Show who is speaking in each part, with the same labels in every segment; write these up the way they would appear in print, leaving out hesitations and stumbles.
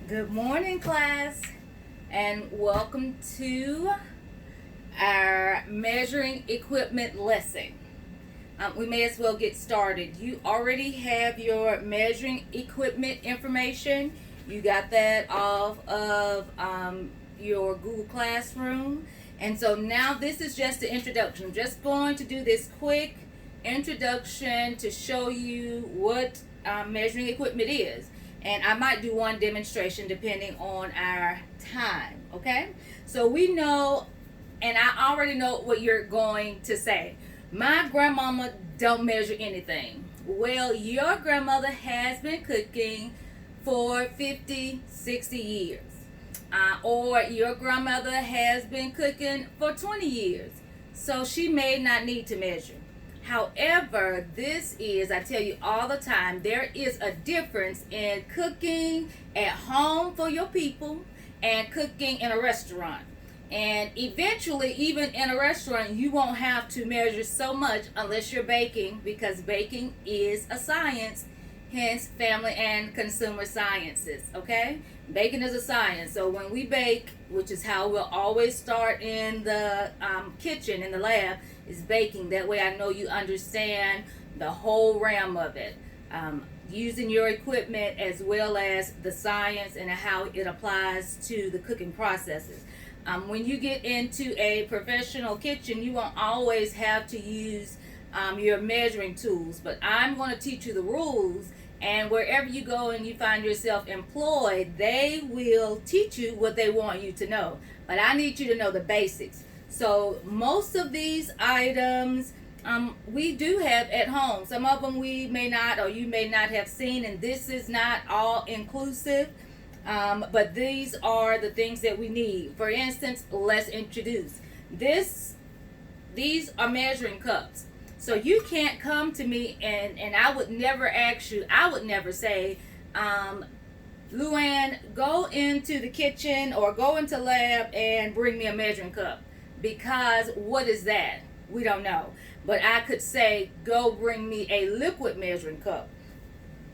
Speaker 1: Good morning, class, and welcome to our measuring equipment lesson. We may as well get started. You already have your measuring equipment information. You got that off of your Google Classroom. And so now this is just the introduction. I'm just going to do this quick introduction to show you what measuring equipment is. And I might do one demonstration depending on our time, okay? So we know, and I already know what you're going to say. My grandmama don't measure anything. Well, your grandmother has been cooking for 50, 60 years. Or your grandmother has been cooking for 20 years. So she may not need to measure. However, I tell you all the time, there is a difference in cooking at home for your people and cooking in a restaurant. And eventually, even in a restaurant, you won't have to measure so much unless you're baking, because baking is a science, hence family and consumer sciences, okay? Baking is a science. So when we bake, which is how we'll always start in the kitchen, in the lab, is baking. That way I know you understand the whole realm of it. Using your equipment as well as the science and how it applies to the cooking processes. When you get into a professional kitchen, you won't always have to use your measuring tools, but I'm going to teach you the rules, and wherever you go and you find yourself employed, they will teach you what they want you to know. But I need you to know the basics. So most of these items we do have at home. Some of them we may not, or you may not have seen, and this is not all inclusive. But these are the things that we need. For instance, let's introduce this. These are measuring cups. So you can't come to me and I would never ask you, I would never say, Luann, go into the kitchen or go into lab and bring me a measuring cup. Because what is that? We don't know. But I could say, go bring me a liquid measuring cup.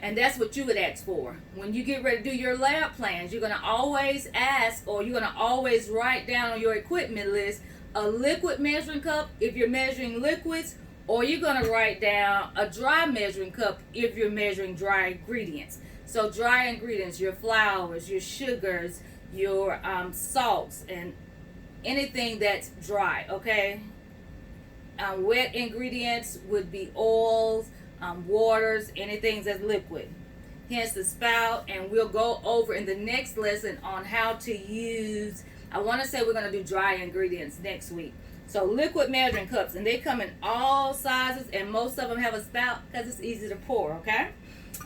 Speaker 1: And that's what you would ask for. When you get ready to do your lab plans, you're going to always ask, or you're going to always write down on your equipment list, a liquid measuring cup if you're measuring liquids, or you're going to write down a dry measuring cup if you're measuring dry ingredients. So dry ingredients, your flours, your sugars, your salts, and anything that's dry, okay? Wet ingredients would be oils, waters, anything that's liquid. Hence the spout, and we'll go over in the next lesson on how to use, I want to say we're going to do dry ingredients next week. So liquid measuring cups, and they come in all sizes, and most of them have a spout because it's easy to pour, okay?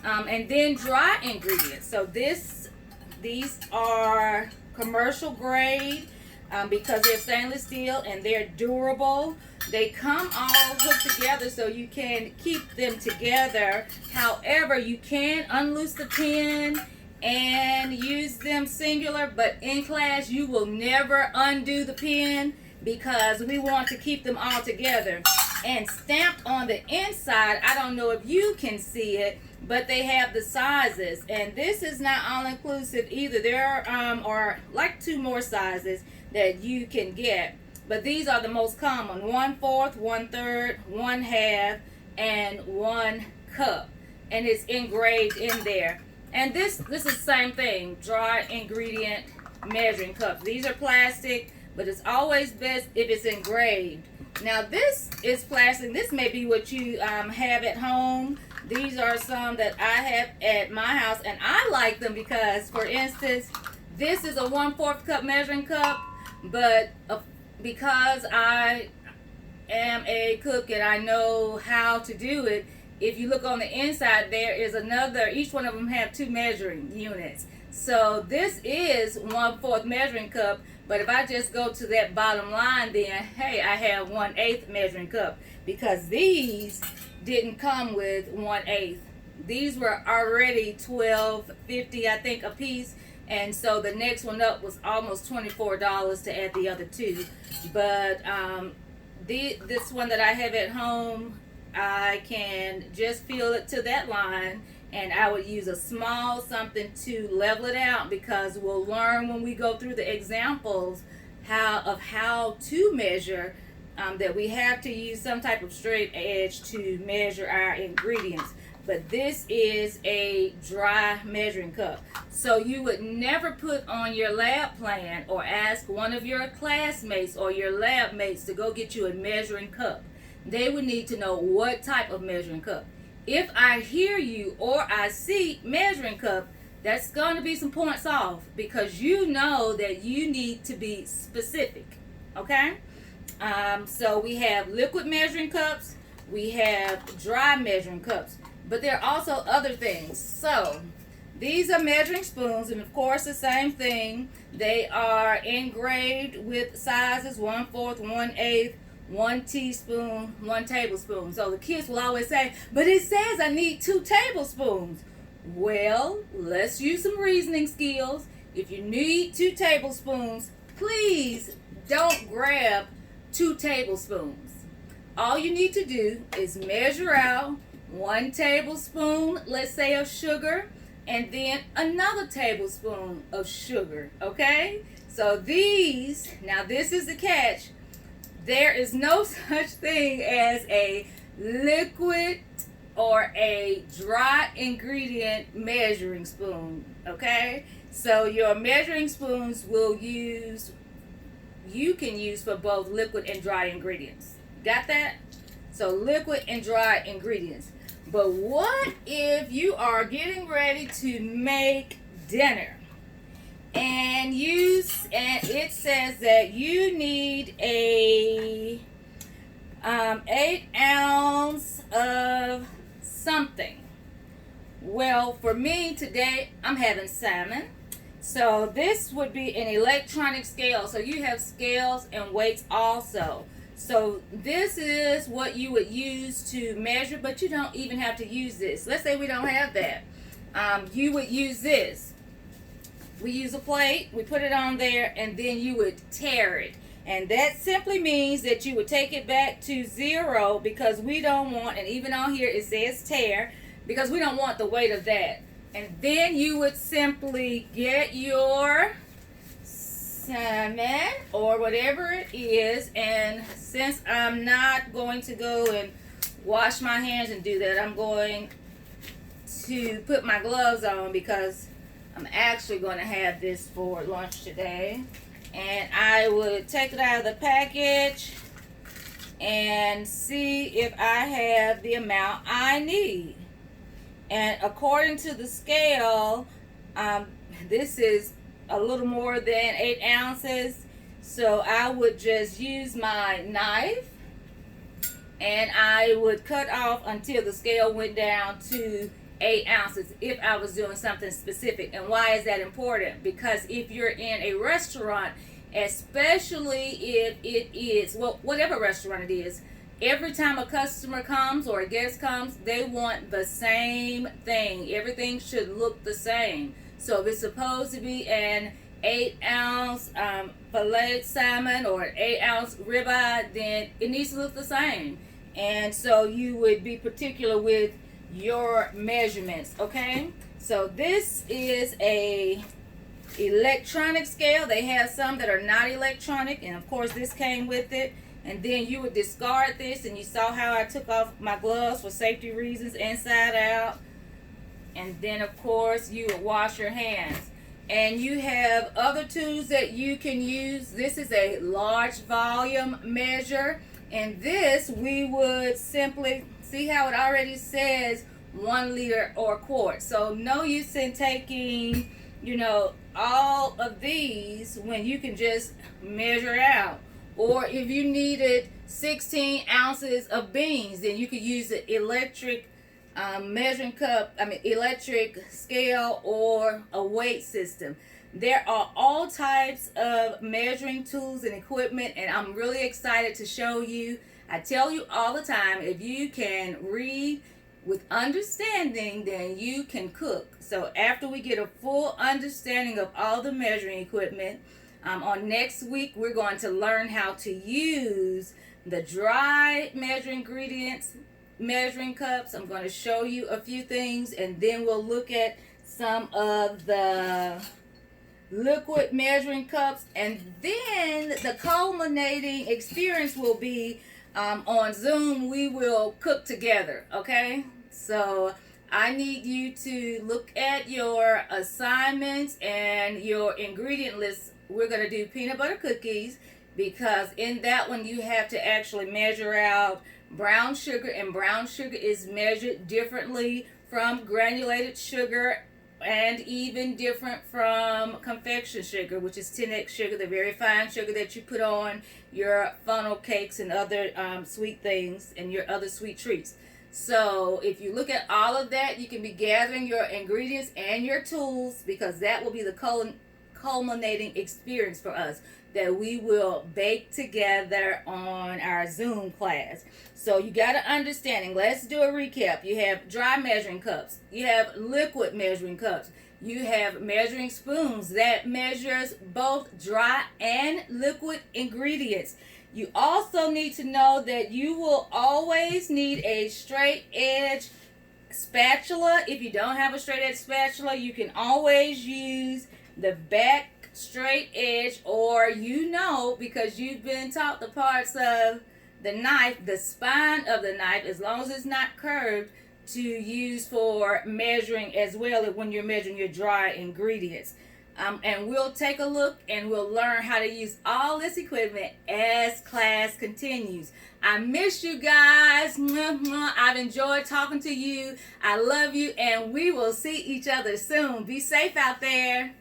Speaker 1: And then dry ingredients. So these are commercial grade, because they're stainless steel and they're durable. They come all hooked together so you can keep them together. However, you can unloose the pin and use them singular, but in class you will never undo the pin because we want to keep them all together. And stamped on the inside, I don't know if you can see it, but they have the sizes, and this is not all inclusive either. There are like 2 more sizes that you can get, but these are the most common: 1/4, 1/3, 1/2, and 1 cup, and it's engraved in there. And this is the same thing, dry ingredient measuring cups. These are plastic, but it's always best if it's engraved. Now this is plastic. This may be what you have at home. These are some that I have at my house, and I like them because, for instance, this is a 1/4 cup measuring cup, but because I am a cook and I know how to do it, if you look on the inside, there is another, each one of them have 2 measuring units. So this is 1/4 measuring cup, but if I just go to that bottom line, then hey, I have 1/8 measuring cup, because these didn't come with 1/8. These were already $12.50, I think, a piece. And so the next one up was almost $24 to add the other 2. But this one that I have at home, I can just fill it to that line and I would use a small something to level it out, because we'll learn when we go through the examples how to measure, that we have to use some type of straight edge to measure our ingredients. But this is a dry measuring cup. So you would never put on your lab plan or ask one of your classmates or your lab mates to go get you a measuring cup. They would need to know what type of measuring cup. If I hear you or I see measuring cup, that's going to be some points off, because you know that you need to be specific. Okay? So we have liquid measuring cups, we have dry measuring cups, but there are also other things. So these are measuring spoons, and of course the same thing. They are engraved with sizes 1/4, 1/8, 1 teaspoon, 1 tablespoon. So the kids will always say, but it says I need 2 tablespoons. Well, let's use some reasoning skills. If you need 2 tablespoons, please don't grab 2 tablespoons. All you need to do is measure out 1 tablespoon, let's say, of sugar, and then another tablespoon of sugar. Okay? So now this is the catch. There is no such thing as a liquid or a dry ingredient measuring spoon. Okay? So your measuring spoons you can use for both liquid and dry ingredients. Got that? So liquid and dry ingredients. But what if you are getting ready to make dinner, and it says that you need a 8 ounce of something? Well, for me today, I'm having salmon. So this would be an electronic scale. So you have scales and weights also. So this is what you would use to measure, but you don't even have to use this. Let's say we don't have that. You would use this. We use a plate, we put it on there, and then you would tare it. And that simply means that you would take it back to 0, because we don't want, and even on here it says tare, because we don't want the weight of that. And then you would simply get your salmon or whatever it is, and since I'm not going to go and wash my hands and do that, I'm going to put my gloves on, because I'm actually going to have this for lunch today. And I would take it out of the package and see if I have the amount I need. And according to the scale, this is a little more than 8 ounces. So I would just use my knife and I would cut off until the scale went down to 8 ounces if I was doing something specific. And why is that important? Because if you're in a restaurant, especially if it is, well, whatever restaurant it is, every time a customer comes or a guest comes, they want the same thing. Everything should look the same. So if it's supposed to be an 8 ounce filet salmon or an 8 ounce ribeye, then it needs to look the same. And so you would be particular with your measurements, okay? So this is a electronic scale. They have some that are not electronic, and of course this came with it. And then you would discard this, and you saw how I took off my gloves for safety reasons, inside out. And then of course you would wash your hands. And you have other tools that you can use. This is a large volume measure, and this we would simply see how it already says 1 liter or quart. So no use in taking, all of these when you can just measure out. Or if you needed 16 ounces of beans, then you could use the electric measuring cup, electric scale, or a weight system. There are all types of measuring tools and equipment, and I'm really excited to show you. I tell you all the time, if you can read with understanding, then you can cook. So after we get a full understanding of all the measuring equipment, on next week we're going to learn how to use the dry measuring ingredients measuring cups. I'm going to show you a few things, and then we'll look at some of the liquid measuring cups, and then the culminating experience will be on Zoom. We will cook together, okay? So I need you to look at your assignments and your ingredient list. We're going to do peanut butter cookies, because in that one you have to actually measure out brown sugar, and brown sugar is measured differently from granulated sugar, and even different from confection sugar, which is 10x sugar, the very fine sugar that you put on your funnel cakes and other sweet things and your other sweet treats. So if you look at all of that, you can be gathering your ingredients and your tools, because that will be the culminating experience for us that we will bake together on our Zoom class. So you got to understand, and let's do a recap. You have dry measuring cups, you have liquid measuring cups, you have measuring spoons that measures both dry and liquid ingredients. You also need to know that you will always need a straight edge spatula. If you don't have a straight edge spatula, you can always use the back straight edge, or because you've been taught the parts of the knife, the spine of the knife, as long as it's not curved, to use for measuring as well when you're measuring your dry ingredients. And we'll take a look and we'll learn how to use all this equipment as class continues. I miss you guys. I've enjoyed talking to you. I love you, and we will see each other soon. Be safe out there.